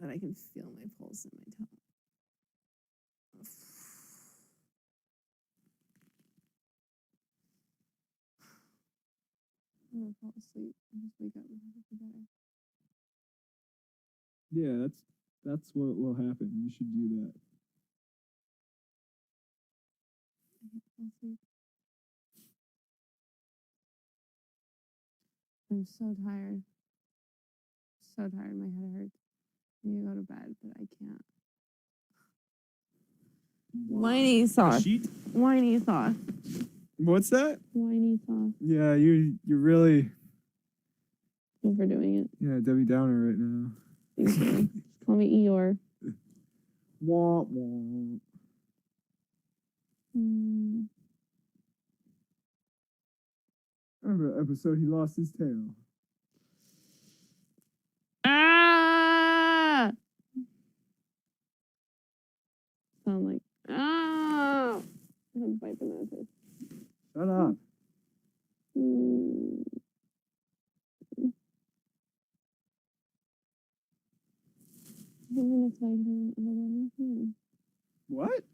that I can feel my pulse in my tongue. I'm gonna fall asleep and just wake up and have a good day. Yeah, that's what will happen. You should do that. I can't fall asleep. I'm so tired. So tired. My head hurts. I need to go to bed, but I can't. Whiny sauce. Sheet? Whiny sauce. What's that? Whiny sauce. Yeah, you're really Overdoing it. yeah, Debbie Downer right now. Thank you. Just call me Eeyore. Womp womp. I remember the episode he lost his tail. Ah! Sound like ah! I'm biting my nose. Shut up. Get my next Vicodin at 11 p.m. What?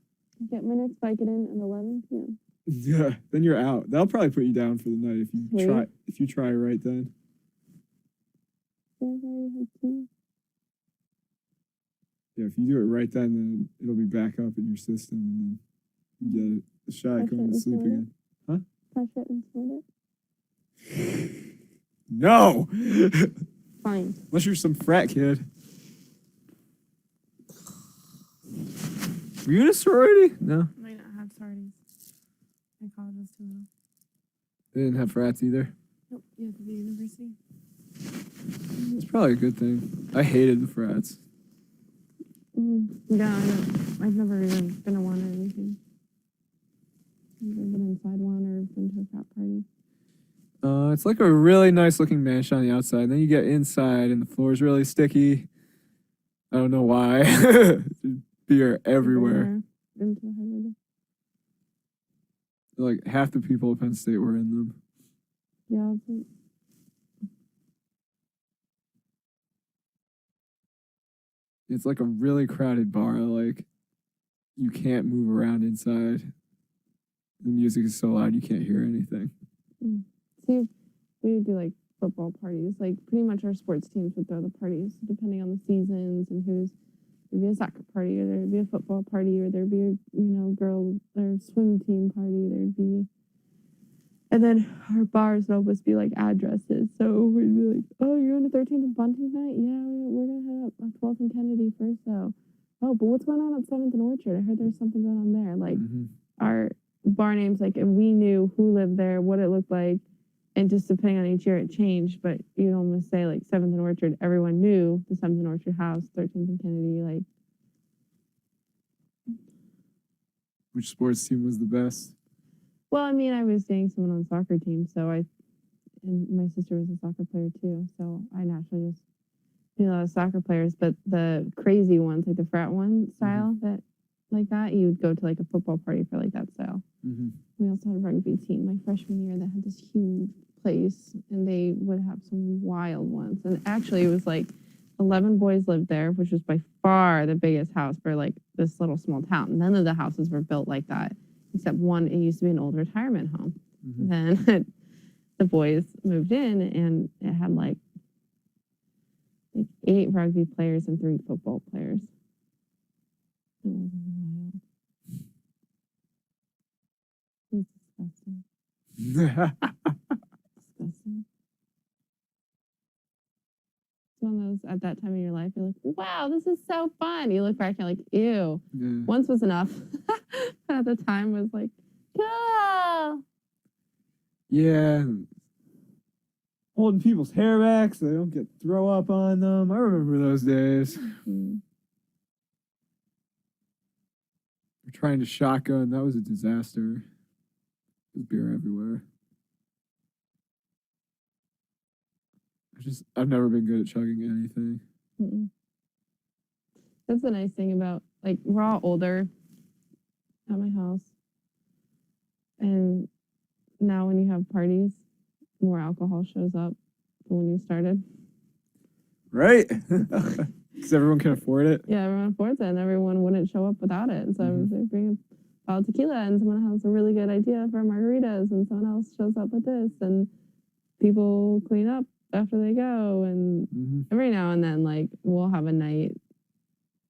Get my next Vicodin at 11 p.m. Yeah, then you're out. That'll probably put you down for the night if you try right then. Yeah, I already had 2. Yeah, if you do it right then it'll be back up in your system and then you get a shot going to sleep again. Huh? Crush it and snort it. No! Fine. Unless you're some frat kid. Were you in a sorority? No. Might not have sororities. My college was too little. They didn't have frats either. Nope, you have to be university. It's probably a good thing. I hated the frats. Yeah, I've never even been to one or anything. I've never been inside one or been to a frat party. It's like a really nice looking mansion on the outside. Then you get inside and the floor is really sticky. I don't know why. Beer everywhere. Into the highway. Like half the people at Penn State were in them. Yeah. It's like a really crowded bar. Like you can't move around inside. The music is so loud you can't hear anything. See, we would do like football parties. Like pretty much our sports teams would throw the parties depending on the seasons and there'd be a soccer party or there'd be a football party or there'd be a girl or swim team party. There'd be, and then our bars would always be like addresses. So we'd be like, oh, you're on the 13th and Bunting tonight? Yeah, we're gonna head up 12th and Kennedy first though. Oh, but what's going on at 7th and Orchard? I heard there's something going on there. Like our bar names, like if we knew who lived there, what it looked like. And just depending on each year, it changed. But you'd almost say like 7th and Orchard. Everyone knew the 7th and Orchard house, 13th and Kennedy. Like, which sports team was the best? well, I mean, I was dating someone on the soccer team, and my sister was a soccer player too. So I naturally just knew a lot of soccer players. But the crazy ones, like the frat one style, that you would go to like a football party for like that style. We also had a rugby team my freshman year that had this huge place, and they would have some wild ones. And actually, it was like 11 boys lived there, which was by far the biggest house for like this little small town. None of the houses were built like that, except one. It used to be an old retirement home. Then the boys moved in, and it had like 8 rugby players and 3 football players. It was wild. It was disgusting. Disgusting. It's one of those at that time in your life, you're like, wow, this is so fun. You look back and you're like, ew. Yeah. Once was enough. But at the time was like, cool. Yeah. Holding people's hair back so they don't get throw up on them. I remember those days. We're trying to shotgun. That was a disaster. There's beer everywhere. I've never been good at chugging anything. That's the nice thing about, like, we're all older at my house. And now when you have parties, more alcohol shows up than when you started. Right? Because everyone can afford it. Yeah, everyone affords it, and everyone wouldn't show up without it. And so they bring a bottle of tequila, and someone has a really good idea for margaritas, and someone else shows up with this, and people clean up after they go. And every now and then, like, we'll have a night.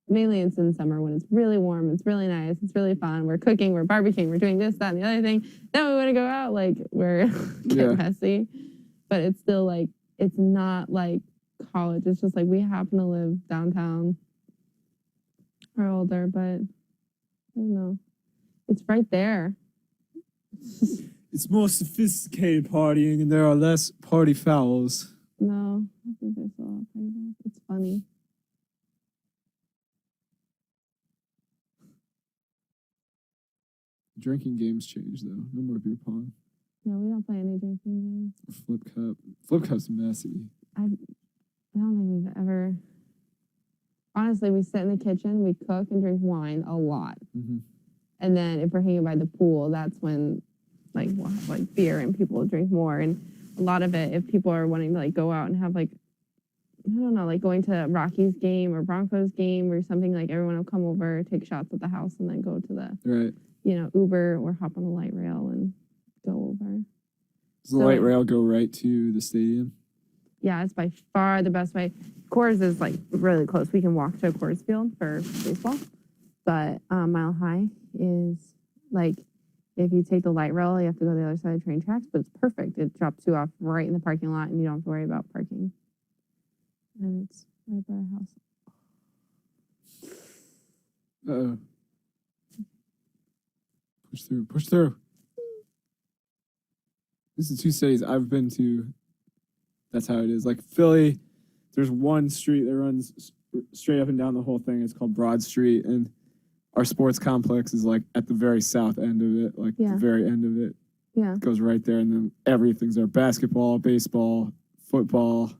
Mainly it's in summer when it's really warm, it's really nice, it's really fun. We're cooking, we're barbecuing, we're doing this, that, and the other thing. Then we want to go out, like, we're get messy. But it's still, like, it's not like college. It's just like we happen to live downtown. We're older, but I don't know. It's right there. It's more sophisticated partying, and there are less party fouls. No, I think there's a lot of party fouls. It's funny. Drinking games change, though. No more beer pong. No, we don't play any drinking games. Flip cup. Flip cup's messy. I don't think we've ever. Honestly, we sit in the kitchen, we cook and drink wine a lot. And then if we're hanging by the pool, that's when, like, we'll have, like, beer and people will drink more. And a lot of it, if people are wanting to, like, go out and have, like, I don't know, like going to Rockies game or Broncos game or something, like, everyone will come over, take shots at the house, and then go to the, Uber or hop on the light rail and go over. Does the light rail go right to the stadium? Yeah, it's by far the best way. Coors is, like, really close. We can walk to a Coors field for baseball. But Mile High is, like, if you take the light rail, you have to go to the other side of the train tracks, but it's perfect. It drops you off right in the parking lot, and you don't have to worry about parking. And it's right by our house. Uh-oh. Push through. Push through. This is 2 cities I've been to. That's how it is. Like, Philly, there's one street that runs straight up and down the whole thing. It's called Broad Street, and our sports complex is, like, at the very south end of it, like the very end of it. Yeah. It goes right there, and then everything's there. Basketball, baseball, football.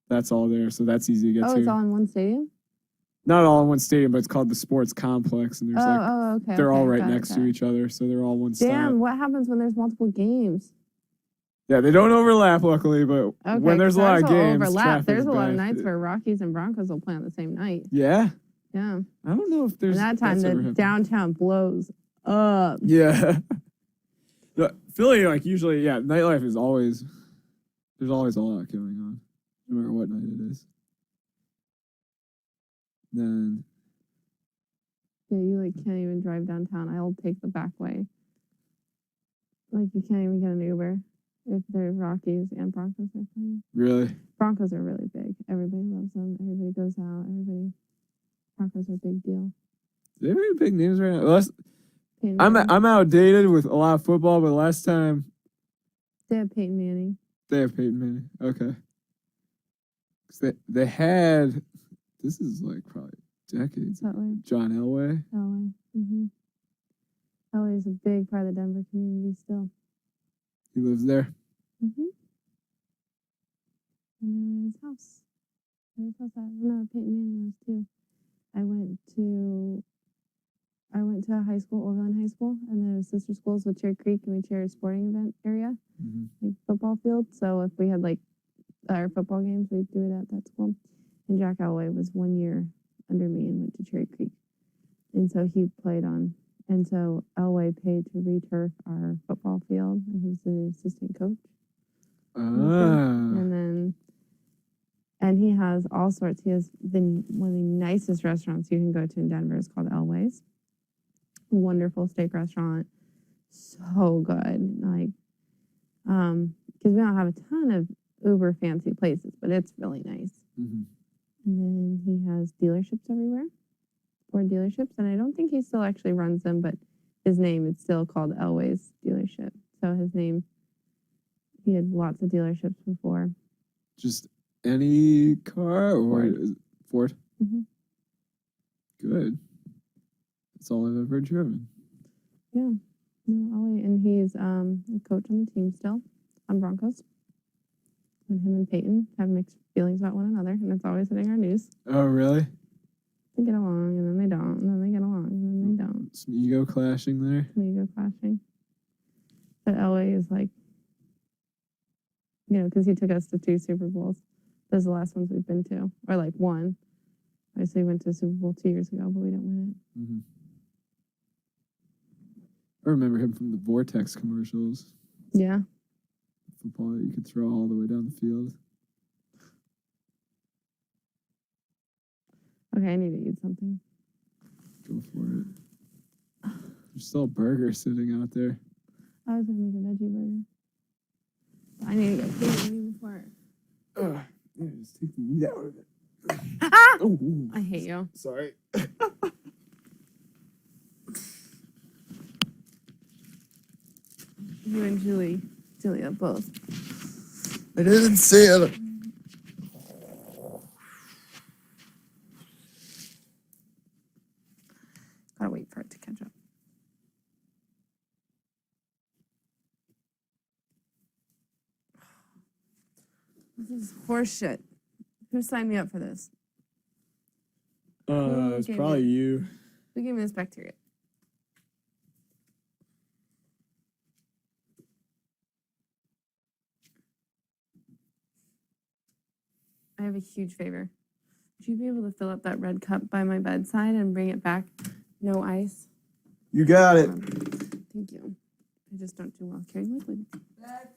That's all there, so that's easy to get to. Oh, it's all in one stadium? Not all in one stadium, but it's called the sports complex, and there's okay. They're all right next to each other, so they're all one stop. Damn, what happens when there's multiple games? Yeah, they don't overlap, luckily, but when there's a lot of games, there's a lot of nights where Rockies and Broncos will play on the same night. Yeah? Yeah. I don't know if there's... And that time, the downtown blows up. Yeah. Philly, like, usually, nightlife is always... There's always a lot going on, no matter what night it is. Then... Yeah, you, like, can't even drive downtown. I'll take the back way. Like, you can't even get an Uber if there's Rockies and Broncos are playing. Really? Broncos are really big. Everybody loves them. Everybody goes out. Broncos are a big deal. They have any big names right now? I'm outdated with a lot of football, but last time... They have Peyton Manning. They have Peyton Manning. Okay. They had... This is, like, probably decades. John Elway. Elway is a big part of the Denver community still. He lives there? And his house. Peyton Manning was too. I went to high school, Overland High School, and there was sister schools with Cherry Creek, and we shared a sporting event area, like football field. So if we had, like, our football games, we'd do it at that school. And Jack Elway was 1 year under me and went to Cherry Creek. And so he played on. And so Elway paid to re-turf our football field, and he was the assistant coach. And he has all sorts. He has one of the nicest restaurants you can go to in Denver. It's called Elway's. Wonderful steak restaurant. So good. Like, because we don't have a ton of uber fancy places, but it's really nice. And then he has dealerships everywhere. Ford dealerships, and I don't think he still actually runs them, but his name is still called Elway's dealership. So his name, he had lots of dealerships before. Just any car or Ford? Good. That's all I've ever driven. Yeah. Elway, and he's a coach on the team still on Broncos. And him and Peyton have mixed feelings about one another, and it's always hitting our news. Oh, really? They get along, and then they don't, and then they get along, and then they don't. Some ego clashing there. But Elway is like, because he took us to 2 Super Bowls. Those are the last ones we've been to, or like one. Obviously, we went to the Super Bowl 2 years ago, but we didn't win it. Mm-hmm. I remember him from the Vortex commercials. Yeah. Football that you could throw all the way down the field. Okay, I need to eat something. Go for it. There's still a burger sitting out there. I was gonna make a veggie burger. But I need to get food before. Yeah, just take the meat out of it. I hate you. Sorry. You and Julia both. I didn't see it. Gotta wait for it to catch up. This is horseshit. Who signed me up for this? It's probably you. Who gave me this bacteria? I have a huge favor. Would you be able to fill up that red cup by my bedside and bring it back? No ice. You got it. Thank you. I just don't do well carrying liquid. Jackie.